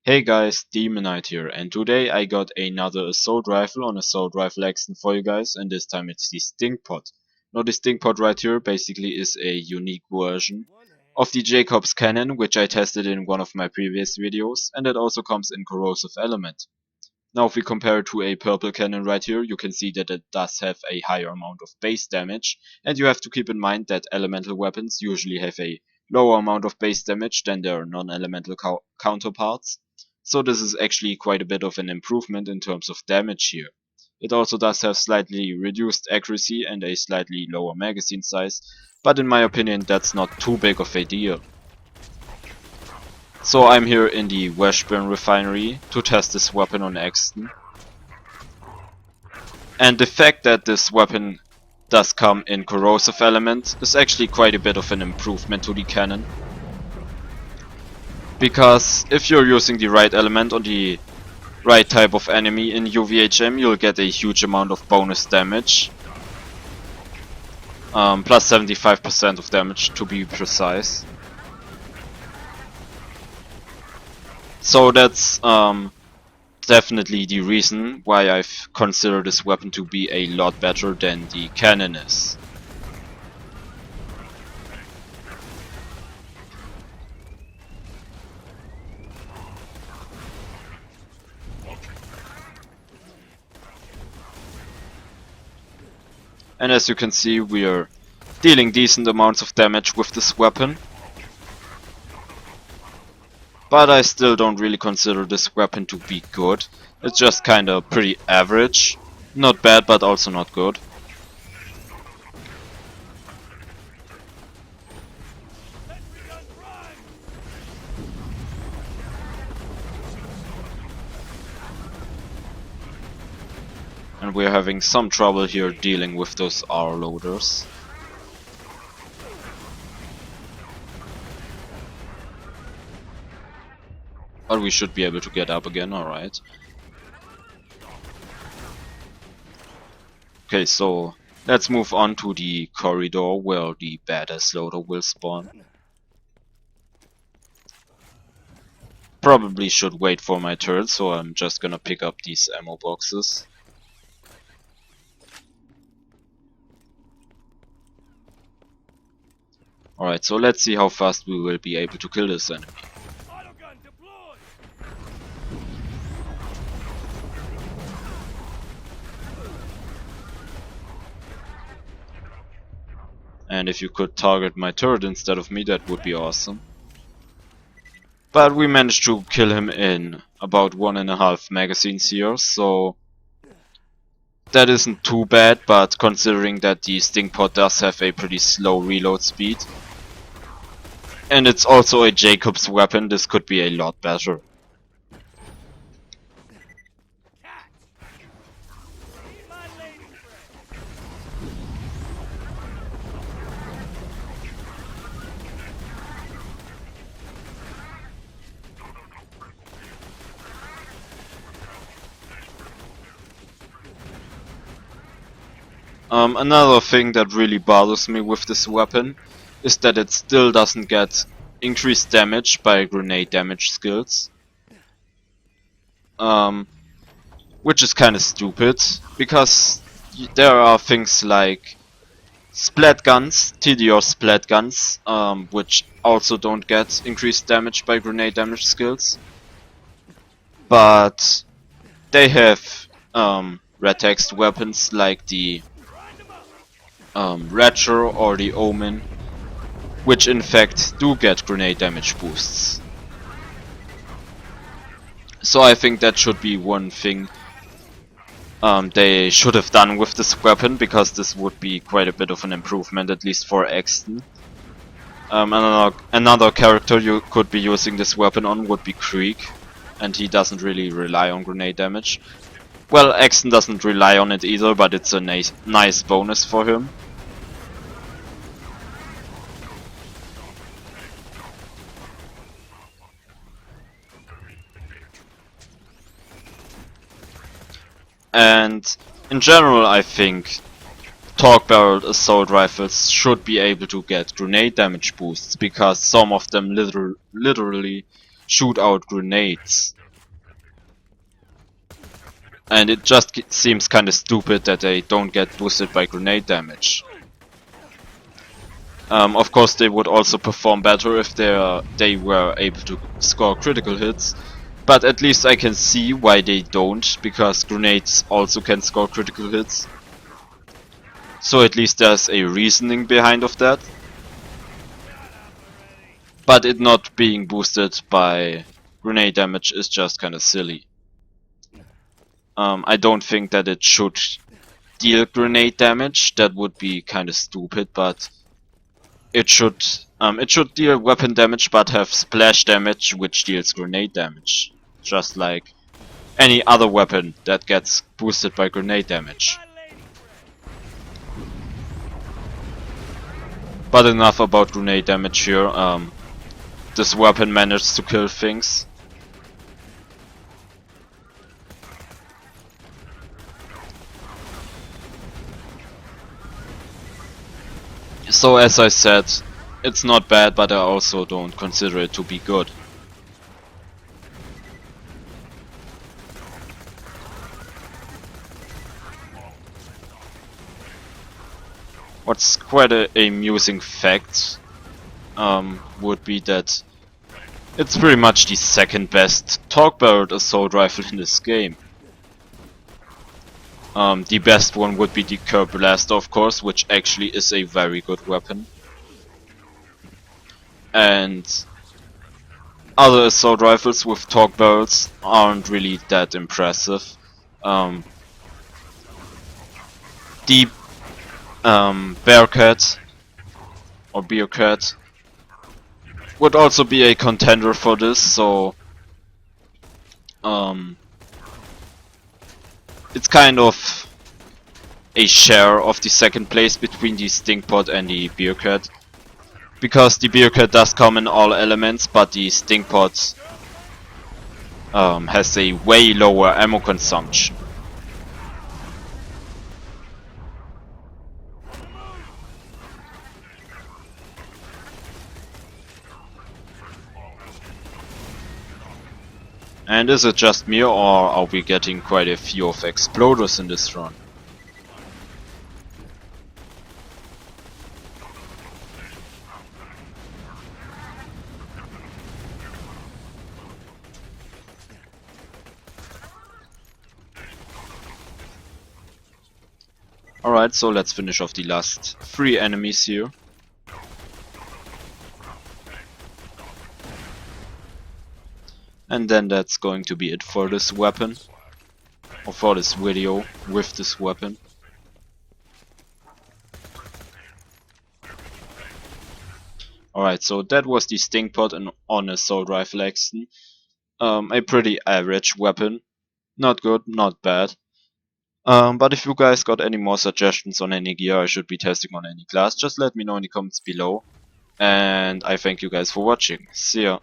Hey guys, Demonite here, and today I got another assault rifle on assault rifle Axton for you guys, and this time it's the Stinkpot. Now the Stinkpot right here basically is a unique version of the Jacobs cannon, which I tested in one of my previous videos, and it also comes in corrosive element. Now if we compare it to a purple cannon right here, you can see that it does have a higher amount of base damage, and you have to keep in mind that elemental weapons usually have a lower amount of base damage than their non-elemental counterparts. So this is actually quite a bit of an improvement in terms of damage here. It also does have slightly reduced accuracy and a slightly lower magazine size, but in my opinion that's not too big of a deal. So I'm here in the Washburn refinery to test this weapon on Axton. And the fact that this weapon does come in corrosive element is actually quite a bit of an improvement to the cannon. Because if you're using the right element on the right type of enemy in UVHM, you'll get a huge amount of bonus damage. Plus 75% of damage to be precise. So that's definitely the reason why I've considered this weapon to be a lot better than the cannon is. And as you can see, we are dealing decent amounts of damage with this weapon. But I still don't really consider this weapon to be good. It's just kinda pretty average. Not bad, but also not good. And we're having some trouble here dealing with those R loaders. But we should be able to get up again, alright. Okay, so let's move on to the corridor where the badass loader will spawn. Probably should wait for my turn, so I'm just gonna pick up these ammo boxes. Alright, so let's see how fast we will be able to kill this enemy. And if you could target my turret instead of me, that would be awesome. But we managed to kill him in about 1.5 magazines here, so that isn't too bad, but considering that the Stinkpot does have a pretty slow reload speed, and it's also a Jacobs weapon, this could be a lot better. Another thing that really bothers me with this weapon is that it still doesn't get increased damage by grenade damage skills. Which is kinda stupid, because there are things like splat guns, TDR splat guns, which also don't get increased damage by grenade damage skills. But they have red text weapons like the Ratcher or the Omen, which in fact do get grenade damage boosts. So I think that should be one thing they should have done with this weapon, because this would be quite a bit of an improvement, at least for Axton. Another character you could be using this weapon on would be Creek, and he doesn't really rely on grenade damage. Well, Axton doesn't rely on it either, but it's a nice bonus for him. And in general, I think torque-barreled assault rifles should be able to get grenade damage boosts, because some of them literally shoot out grenades. And it just seems kinda stupid that they don't get boosted by grenade damage. Of course they would also perform better if they were able to score critical hits. But at least I can see why they don't, because grenades also can score critical hits. So at least there's a reasoning behind of that. But it not being boosted by grenade damage is just kinda silly. I don't think that it should deal grenade damage, that would be kinda stupid, but it should deal weapon damage but have splash damage which deals grenade damage. Just like any other weapon that gets boosted by grenade damage. But enough about grenade damage here. This weapon managed to kill things. So as I said, it's not bad, but I also don't consider it to be good. What's quite a amusing fact would be that it's pretty much the second best torque-barreled assault rifle in this game. The best one would be the Curb Blaster, of course, which actually is a very good weapon. And other assault rifles with torque barrels aren't really that impressive. The Bearcat or Bearcat would also be a contender for this, so it's kind of a share of the second place between the Stinkpot and the Bearcat. Because the Bearcat does come in all elements, but the Stinkpot has a way lower ammo consumption. And is it just me, or are we getting quite a few of exploders in this run? Alright, so let's finish off the last 3 enemies here. And then that's going to be it for this weapon. Or for this video with this weapon. Alright, so that was the Stinkpot on Assault Rifle Axton. A pretty average weapon. Not good, not bad. But if you guys got any more suggestions on any gear I should be testing on any class, just let me know in the comments below. And I thank you guys for watching. See ya.